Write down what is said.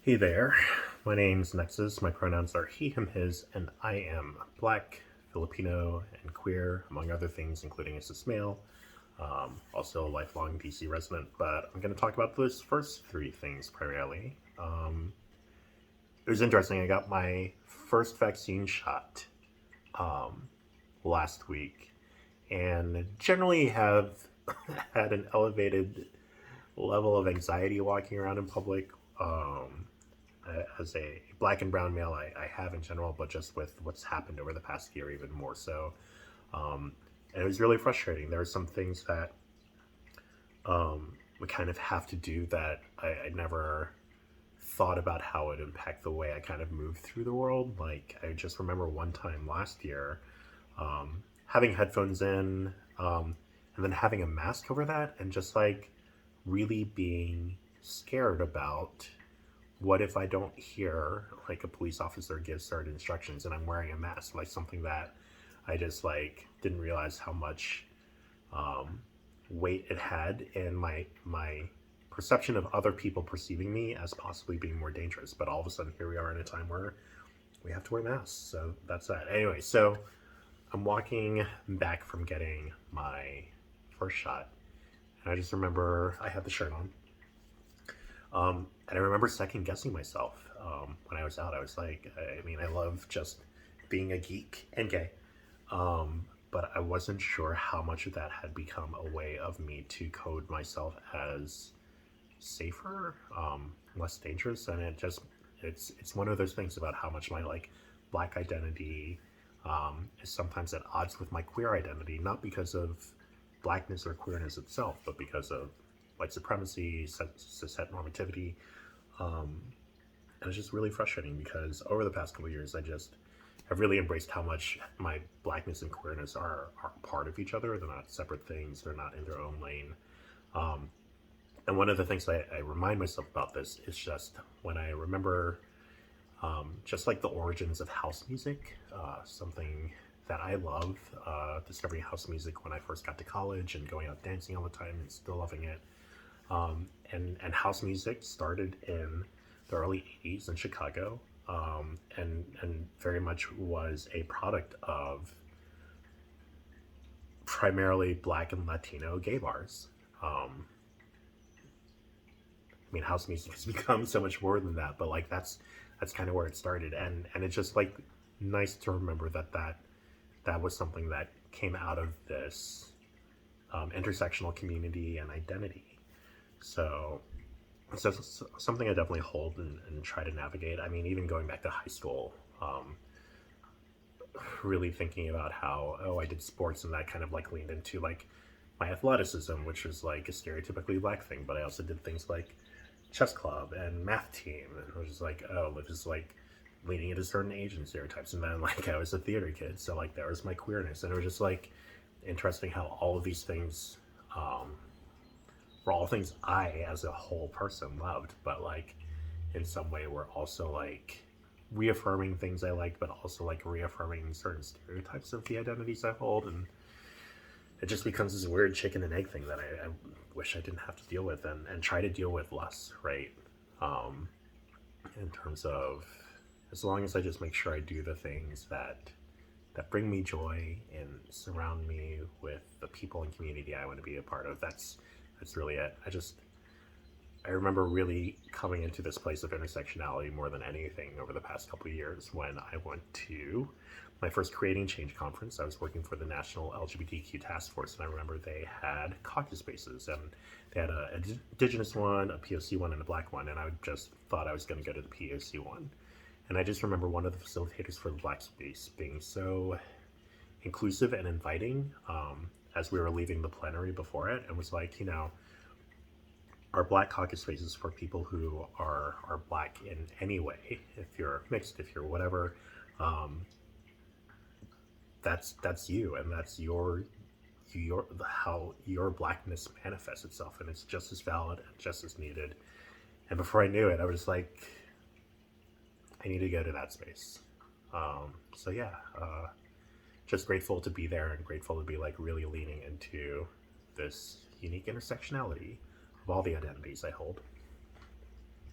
Hey there, my name's Nexus. My pronouns are he, him, his, and I am Black, Filipino, and queer, among other things, including a cis male. Also a lifelong DC resident, but I'm going to talk about those first three things primarily. It was interesting. I got my first vaccine shot last week, and generally have had an elevated level of anxiety walking around in public. As a black and brown male, I have in general, but just with what's happened over the past year, even more so. And it was really frustrating. There are some things that we kind of have to do that I never thought about how it would impact the way I kind of move through the world. Like, I just remember one time last year having headphones in and then having a mask over that, and just like really being scared about what if I don't hear like a police officer give certain instructions and I'm wearing a mask, like something that I just like didn't realize how much weight it had in my perception of other people perceiving me as possibly being more dangerous. But all of a sudden, here we are in a time where we have to wear masks. So that's that. Anyway, so I'm walking back from getting my first shot, and I just remember I had the shirt on. And I remember second guessing myself when I was out. I was like, I mean, I love just being a geek and gay. But I wasn't sure how much of that had become a way of me to code myself as safer, less dangerous. And it's one of those things about how much my like black identity is sometimes at odds with my queer identity, not because of blackness or queerness itself, but because of white supremacy, cis normativity. And it's just really frustrating because over the past couple of years, I've really embraced how much my blackness and queerness are part of each other. They're not separate things. They're not in their own lane. And one of the things I remind myself about this is just when I remember just like the origins of house music, something that I love, discovering house music when I first got to college and going out dancing all the time and still loving it. And house music started in the early 80s in Chicago, and very much was a product of primarily Black and Latino gay bars. I mean, house music has become so much more than that, but like that's kind of where it started, and it's just like nice to remember that was something that came out of this intersectional community and identity. So something I definitely hold and try to navigate. I mean, even going back to high school, really thinking about how, I did sports and that kind of like leaned into like my athleticism, which was like a stereotypically black thing, but I also did things like chess club and math team, and it was just like, it was like leaning into certain Asian stereotypes. And then like I was a theater kid, so like there was my queerness, and it was just like interesting how all of these things were all things I, as a whole person, loved, but like in some way were also like reaffirming things I liked, but also like reaffirming certain stereotypes of the identities I hold. And it just becomes this weird chicken and egg thing that I wish I didn't have to deal with, and try to deal with less, right? In terms of, as long as I just make sure I do the things that bring me joy and surround me with the people and community I want to be a part of, that's really it. I remember really coming into this place of intersectionality more than anything over the past couple of years when I went to my first Creating Change conference. I was working for the National LGBTQ Task Force, and I remember they had caucus spaces, and they had an Indigenous one, a POC one, and a Black one, and I just thought I was going to go to the POC one. And I just remember one of the facilitators for the Black space being so inclusive and inviting as we were leaving the plenary before it, and was like, our Black caucus spaces for people who are Black in any way. If you're mixed, if you're whatever, that's you, and that's your how your Blackness manifests itself, and it's just as valid and just as needed. And before I knew it, I was just like, I need to go to that space. So yeah, just grateful to be there, and grateful to be like really leaning into this unique intersectionality of all the identities I hold.